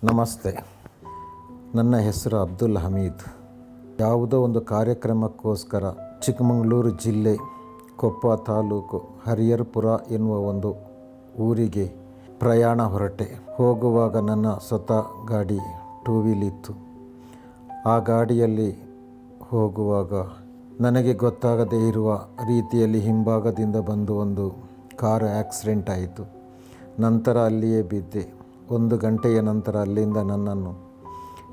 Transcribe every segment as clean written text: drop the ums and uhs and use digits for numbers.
ನಮಸ್ತೆ. ನನ್ನ ಹೆಸರು ಅಬ್ದುಲ್ ಹಮೀದ್. ಯಾವುದೋ ಒಂದು ಕಾರ್ಯಕ್ರಮಕ್ಕೋಸ್ಕರ ಚಿಕ್ಕಮಗಳೂರು ಜಿಲ್ಲೆ ಕೊಪ್ಪ ತಾಲೂಕು ಹರಿಹರಪುರ ಎನ್ನುವ ಒಂದು ಊರಿಗೆ ಪ್ರಯಾಣ ಹೊರಟೆ. ಹೋಗುವಾಗ ನನ್ನ ಸ್ವತಃ ಗಾಡಿ 2 ವೀಲ್ ಇತ್ತು. ಆ ಗಾಡಿಯಲ್ಲಿ ಹೋಗುವಾಗ ನನಗೆ ಗೊತ್ತಾಗದೇ ಇರುವ ರೀತಿಯಲ್ಲಿ ಹಿಂಭಾಗದಿಂದ ಬಂದು ಒಂದು ಕಾರು ಆಕ್ಸಿಡೆಂಟ್ ಆಯಿತು. ನಂತರ ಅಲ್ಲಿಯೇ ಬಿದ್ದೆ. 1 ಗಂಟೆಯ ನಂತರ ಅಲ್ಲಿಂದ ನನ್ನನ್ನು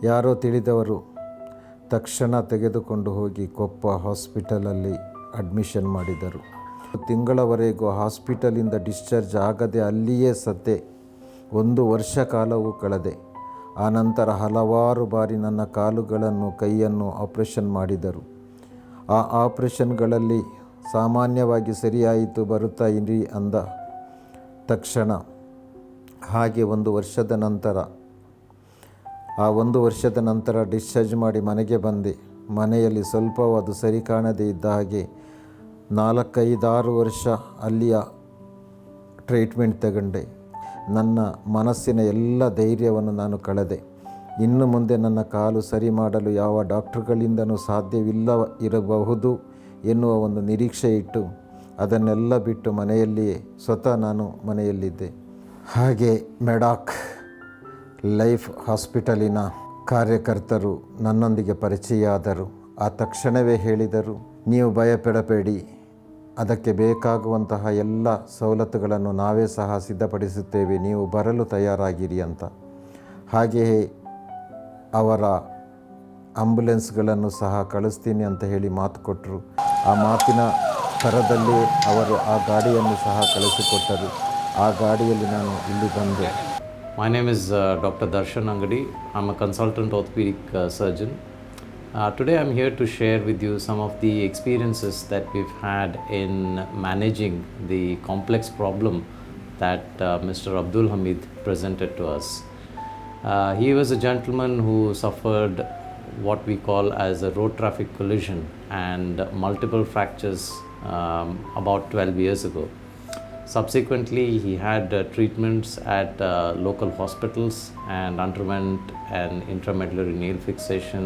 ಯಾರೋ ತಿಳಿದವರು ತಕ್ಷಣ ತೆಗೆದುಕೊಂಡು ಹೋಗಿ ಕೊಪ್ಪ ಹಾಸ್ಪಿಟಲಲ್ಲಿ ಅಡ್ಮಿಷನ್ ಮಾಡಿದರು. ತಿಂಗಳವರೆಗೂ ಹಾಸ್ಪಿಟಲಿಂದ ಡಿಸ್ಚಾರ್ಜ್ ಆಗದೆ ಅಲ್ಲಿಯೇ ಸತ್ತೆ. 1 ವರ್ಷ ಕಾಲವೂ ಕಳೆದೆ. ಆನಂತರ ಹಲವಾರು ಬಾರಿ ನನ್ನ ಕಾಲುಗಳನ್ನು ಕೈಯನ್ನು ಆಪರೇಷನ್ ಮಾಡಿದರು. ಆ ಆಪರೇಷನ್ಗಳಲ್ಲಿ ಸಾಮಾನ್ಯವಾಗಿ ಸರಿಯಾಯಿತು, ಬರುತ್ತಾ ಇರಿ ಅಂದ ತಕ್ಷಣ ಹಾಗೆ 1 ವರ್ಷದ ನಂತರ ಆ 1 ವರ್ಷದ ನಂತರ ಡಿಸ್ಚಾರ್ಜ್ ಮಾಡಿ ಮನೆಗೆ ಬಂದೆ. ಮನೆಯಲ್ಲಿ ಸ್ವಲ್ಪವೂ ಅದು ಸರಿ ಕಾಣದೇ ಇದ್ದ ಹಾಗೆ 4-5-6 ವರ್ಷ ಅಲ್ಲಿಯ ಟ್ರೀಟ್ಮೆಂಟ್ ತಗೊಂಡೆ. ನನ್ನ ಮನಸ್ಸಿನ ಎಲ್ಲ ಧೈರ್ಯವನ್ನು ನಾನು ಕಳೆದೆ. ಇನ್ನು ಮುಂದೆ ನನ್ನ ಕಾಲು ಸರಿ ಮಾಡಲು ಯಾವ ಡಾಕ್ಟರ್ಗಳಿಂದನೂ ಸಾಧ್ಯವಿಲ್ಲ ಇರಬಹುದು ಎನ್ನುವ ಒಂದು ನಿರೀಕ್ಷೆ ಇಟ್ಟು ಅದನ್ನೆಲ್ಲ ಬಿಟ್ಟು ಮನೆಯಲ್ಲಿಯೇ ಸ್ವತಃ ನಾನು ಮನೆಯಲ್ಲಿದ್ದೆ. ಹಾಗೆ ಮೆಡಾಕ್ ಲೈಫ್ ಹಾಸ್ಪಿಟಲಿನ ಕಾರ್ಯಕರ್ತರು ನನ್ನೊಂದಿಗೆ ಪರಿಚಯ ಆದರು. ಆ ತಕ್ಷಣವೇ ಹೇಳಿದರು, ನೀವು ಭಯಪಡಬೇಡಿ, ಅದಕ್ಕೆ ಬೇಕಾಗುವಂತಹ ಎಲ್ಲ ಸವಲತ್ತುಗಳನ್ನು ನಾವೇ ಸಹ ಸಿದ್ಧಪಡಿಸುತ್ತೇವೆ, ನೀವು ಬರಲು ತಯಾರಾಗಿರಿ ಅಂತ. ಹಾಗೆಯೇ ಅವರ ಆಂಬ್ಯುಲೆನ್ಸ್ಗಳನ್ನು ಸಹ ಕಳಿಸ್ತೀನಿ ಅಂತ ಹೇಳಿ ಮಾತು ಕೊಟ್ಟರು. ಆ ಮಾತಿನ ಥರದಲ್ಲಿ ಅವರು ಆ ಗಾಡಿಯನ್ನು ಸಹ ಕಳಿಸಿಕೊಟ್ಟರು. ಆ ಗಾಡಿಯಲ್ಲಿ ನಾನು ಇಲ್ಲಿ ಬಂದೆ. My name is Dr. Darshan Angadi. I'm a consultant orthopedic surgeon. Today I'm here to share with you some of the experiences that we've had in managing the complex problem that Mr. Abdul Hameed presented to us. He was a gentleman who suffered what we call as a road traffic collision and multiple fractures about 12 years ago. Subsequently, he had treatments at local hospitals and underwent an intramedullary nail fixation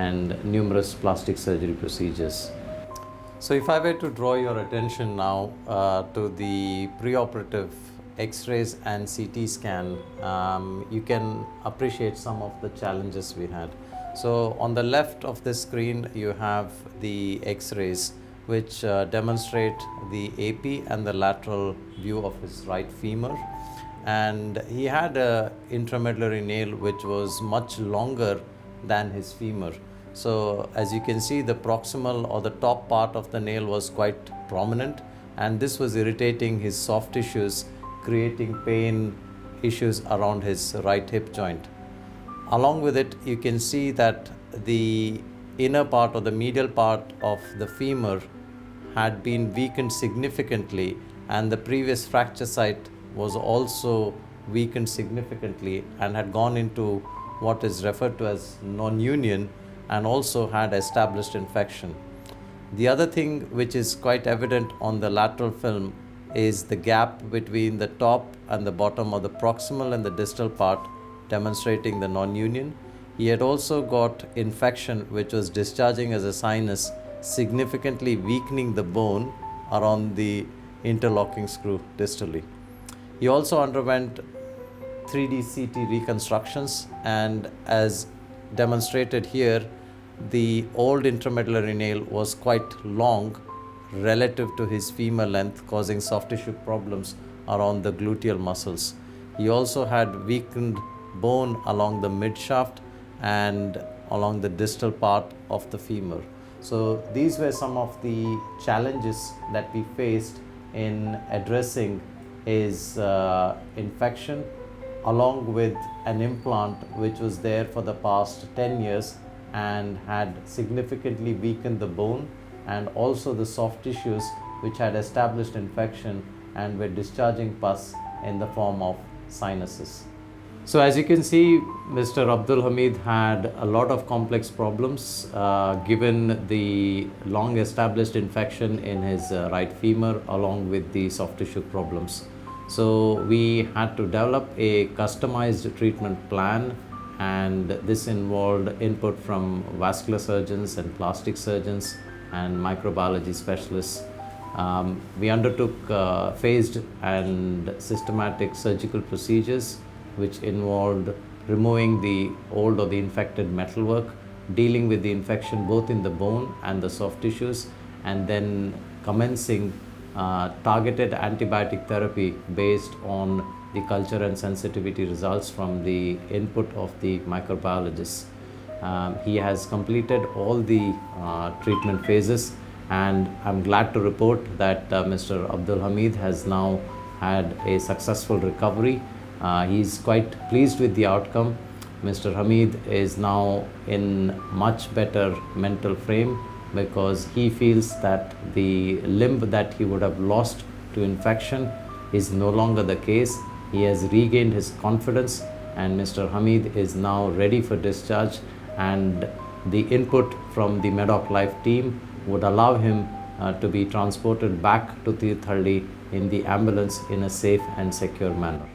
and numerous plastic surgery procedures. So if I were to draw your attention now to the preoperative X-rays and CT scan, you can appreciate some of the challenges we had. So on the left of the screen, you have the X-rays which demonstrate the AP and the lateral view of his right femur, and he had a intramedullary nail which was much longer than his femur. So as you can see, the proximal or the top part of the nail was quite prominent, and this was irritating his soft tissues, creating pain issues around his right hip joint. Along with it, you can see that the inner part or the medial part of the femur had been weakened significantly, and the previous fracture site was also weakened significantly and had gone into what is referred to as non-union and also had established infection. The other thing which is quite evident on the lateral film is the gap between the top and the bottom of the proximal and the distal part, demonstrating the non-union. He had also got infection which was discharging as a sinus, significantly weakening the bone around the interlocking screw distally. He also underwent 3D CT reconstructions, and as demonstrated here, the old intramedullary nail was quite long relative to his femur length, causing soft tissue problems around the gluteal muscles. He also had weakened bone along the mid shaft and along the distal part of the femur. So these were some of the challenges that we faced in addressing his infection, along with an implant which was there for the past 10 years and had significantly weakened the bone and also the soft tissues which had established infection and were discharging pus in the form of sinuses. So as you can see, Mr. Abdul Hameed had a lot of complex problems given the long established infection in his right femur along with the soft tissue problems. So we had to develop a customized treatment plan, and this involved input from vascular surgeons and plastic surgeons and microbiology specialists. We undertook phased and systematic surgical procedures which involved removing the old or the infected metalwork, dealing with the infection both in the bone and the soft tissues, and then commencing targeted antibiotic therapy based on the culture and sensitivity results from the input of the microbiologists. He has completed all the treatment phases, and I'm glad to report that Mr. Abdul Hameed has now had a successful recovery. He's quite pleased with the outcome. Mr. Hameed is now in much better mental frame because he feels that the limb that he would have lost to infection is no longer the case. He has regained his confidence, and Mr. Hameed is now ready for discharge, and the input from the Medoc Life team would allow him to be transported back to Tirthalli in the ambulance in a safe and secure manner.